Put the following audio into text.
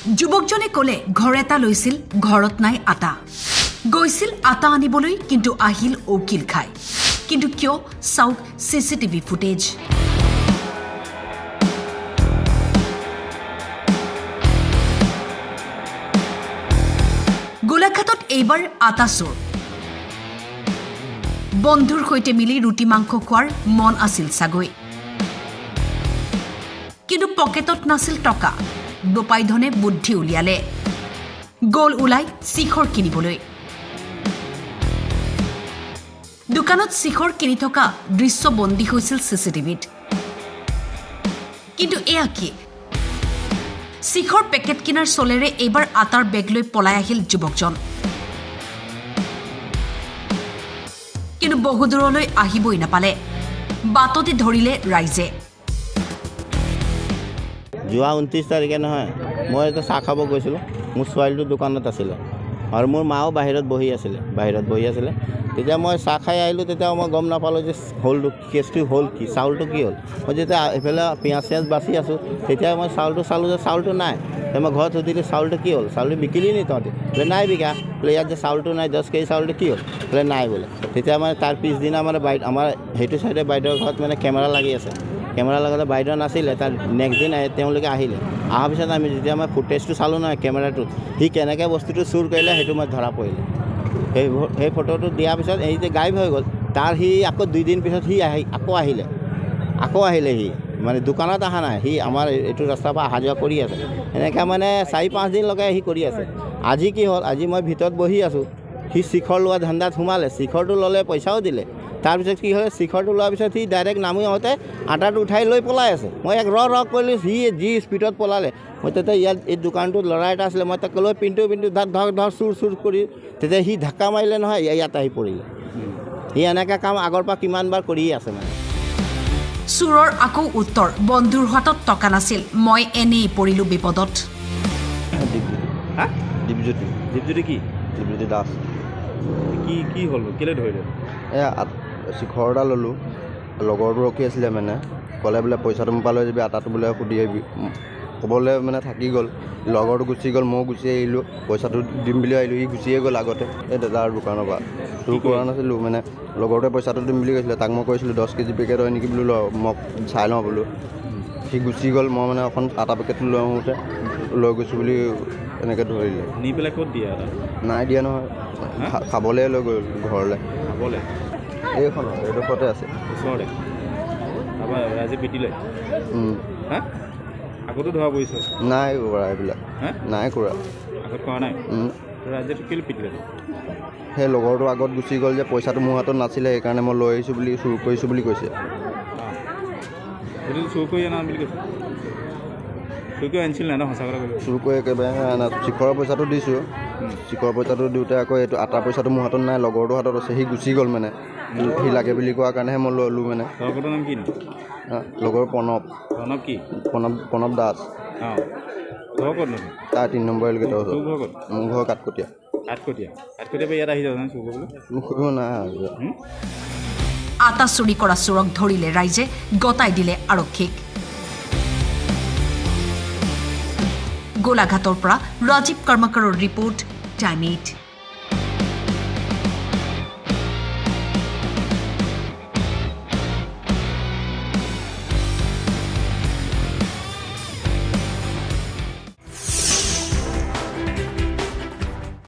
যুৱকজনে ক'লে ঘৰ এটা লৈছিল ঘৰত নাই আটা গৈছিল আটা আনিবলৈ কিন্তু আহিল ওকিল খাই কিন্তু কিয় চাওক সিসিটিভি ফুটেজ গোলাঘাটত এইবাৰ আটা চোৰ বন্ধুৰ সৈতে মিলি ৰুটি মাংস খোৱাৰ মন আছিল সাগৈ কিন্তু পকেটত নাছিল টকা দোপাইধনে বুদ্ধি উলিয়ালে গোল উলাই শিখৰ কিনিবলৈ দোকানত শিখৰ কিনি থকা দৃশ্য বন্দী হৈছিল সিসিটিভিত কিন্তু এয়া কি শিখৰ পেকেট কিনাৰ চলেৰে এইবাৰ আটাৰ বেগ লৈ পলাই আহিল যুৱকজন কিন্তু বহুদূৰলৈ আহিবই নাপালে বাটতে ধৰিলে ৰাইজে যোৱা 29 তাৰিখে নহয় মই এটা চাহ খাব গৈছিলোঁ মোৰ ছোৱালীটো দোকানত আছিলে আৰু মোৰ মাও বাহিৰত বহি আছিলে তেতিয়া মই চাহ খাই আহিলোঁ তেতিয়া মই গম নাপালোঁ যে হ'লটো কেছটো হ'ল কি চাউলটো কি হ'ল মই যেতিয়া এইফালে পিঁয়াজ চিয়াজ বাচি আছোঁ তেতিয়া মই চাউলটো চালোঁ যে চাউলটো নাই মই ঘৰত সুধিলোঁ চাউলটো কি হ'ল চাউলটো বিকিলি নি তহঁতে বোলে নাই বিকা বোলে ইয়াত যে চাউলটো নাই 10 কেজি চাউলটো কি হ'ল বোলে নাই বোলে তেতিয়া মানে তাৰ পিছদিনা মানে আমাৰ সেইটো চাইডে বাইদেউৰ ঘৰত মানে কেমেৰা লাগি আছে কেমেৰা লগালে বাইদেউ নাছিলে তাৰ নেক্সট দিন তেওঁলোকে আহিলে অহাৰ পিছত আমি যেতিয়া মই ফুটেজটো চালোঁ নহয় কেমেৰাটোত সি কেনেকৈ বস্তুটো চুৰ কৰিলে সেইটো মই ধৰা পৰিলে সেই ফটোটো দিয়াৰ পিছত এই যে গায়ব হৈ গ'ল তাৰ সি আকৌ 2 দিন পিছত সি আকৌ আহিলে সি মানে দোকানত অহা নাই সি আমাৰ এইটো ৰাস্তাৰ পৰা অহা যোৱা কৰি আছে এনেকৈ মানে 4-5 দিনলৈকে সি কৰি আছে আজি কি হ'ল আজি মই ভিতৰত বহি আছোঁ সি শিখৰ লোৱা ধান্দাত সোমালে শিখৰটো ল'লে পইচাও দিলে তাৰপিছত কি হ'লে শিখৰটো লোৱাৰ পিছত সি ডাইৰেক্ট নামি আহোঁতে আটাটো উঠাই লৈ পলাই আছে মই এক ৰ কৰিলোঁ সি যি স্পীডত পলালে মই তেতিয়া ইয়াত এই দোকানটোত ল'ৰা এটা আছিলে মই তাক লৈ পিন্ধো ধৰ চুৰ কৰি তেতিয়া সি ধাক্কা মাৰিলে নহয় ইয়াত আহি পৰিলে সি এনেকৈ কাম আগৰ পৰা কিমানবাৰ কৰিয়ে আছে মানে চুৰৰ আকৌ উত্তৰ বন্ধুৰ হাতত টকা নাছিল মই এনেই পৰিলোঁ বিপদত দীপজ্যোতি দাস কি হ'ল কেলে ধৰিলে শিখৰ এটা ল'লোঁ লগৰটো ৰখি আছিলে মানে ক'লে বোলে পইচাটো মোৰ পৰা লৈ যাবি আটাটো বোলে সুধি আহিবি ক'বলৈ মানে থাকি গ'ল লগৰটো গুচি গ'ল ময়ো গুচি আহিলোঁ পইচাটো দিম বুলি আহিলোঁ সি গুচিয়ে গ'ল আগতে এই দাদাৰ দোকানৰ পৰা চুৰ কৰা নাছিলোঁ মানে লগৰটোৱে পইচাটো দিম বুলি কৈছিলে তাক মই কৈছিলোঁ 10 কেজি পেকেট হয় নেকি বোলো মোক চাই লওঁ বোলো সি গুচি গ'ল মই মানে এখন আটা পেকেটটো লৈ আহোঁতে লৈ গৈছোঁ বুলি এনেকৈ ধৰিলে নি পেলাই ক'ত দিয়া নাই দিয়া নহয় খাবলৈ লৈ গ'ল ঘৰলৈ খাবলৈ এইখন এইডোখৰতে আছে ওচৰতে তাৰপৰা ৰাইজে পিটিলে হা আগতো ধৰা পৰিছে নাই কৰা এইবিলাক নাই কৰা আগত কৰা নাই ৰাইজে কেলে পিটিলে সেই লগৰটো আগত গুচি গ'ল যে পইচাটো মোৰ হাতত নাছিলে সেইকাৰণে মই লৈ আহিছোঁ বুলি চুৰ কৰিছোঁ বুলি কৈছে চুৰ কৰি আনা বুলি কৈছে চুৰ কৰি আনিছিল নাই ন সঁচা কথা কৈছে চুৰ কৰি একেবাৰে শিখৰৰ পইচাটো দিছোঁ শিখৰৰ পইচাটো দিওঁতে আকৌ এইটো আটাৰ পইচাটো মোৰ হাতত নাই লগৰটোৰ হাতত আছে সি গুচি গ'ল মানে সি লাগে বুলি কোৱাৰ কাৰণেহে মই ল'লোঁ মানে লগৰটোৰ নাম কি লগৰ প্ৰণৱ দাস ঘৰ ক'ত নহয় তাৰ 3 নম্বৰ এলগেটৰ ওচৰত মোৰ ঘৰ কাঠকটীয়া পৰা ইয়াত আহি যাব চুৰ কৰিবলৈ নাই আটা চুৰি কৰা চোৰক ধৰিলে ৰাইজে গতাই দিলে আৰক্ষীক গোলাঘাটৰ পৰা ৰাজীৱ কৰ্মকাৰৰ ৰিপৰ্ট টাইম 8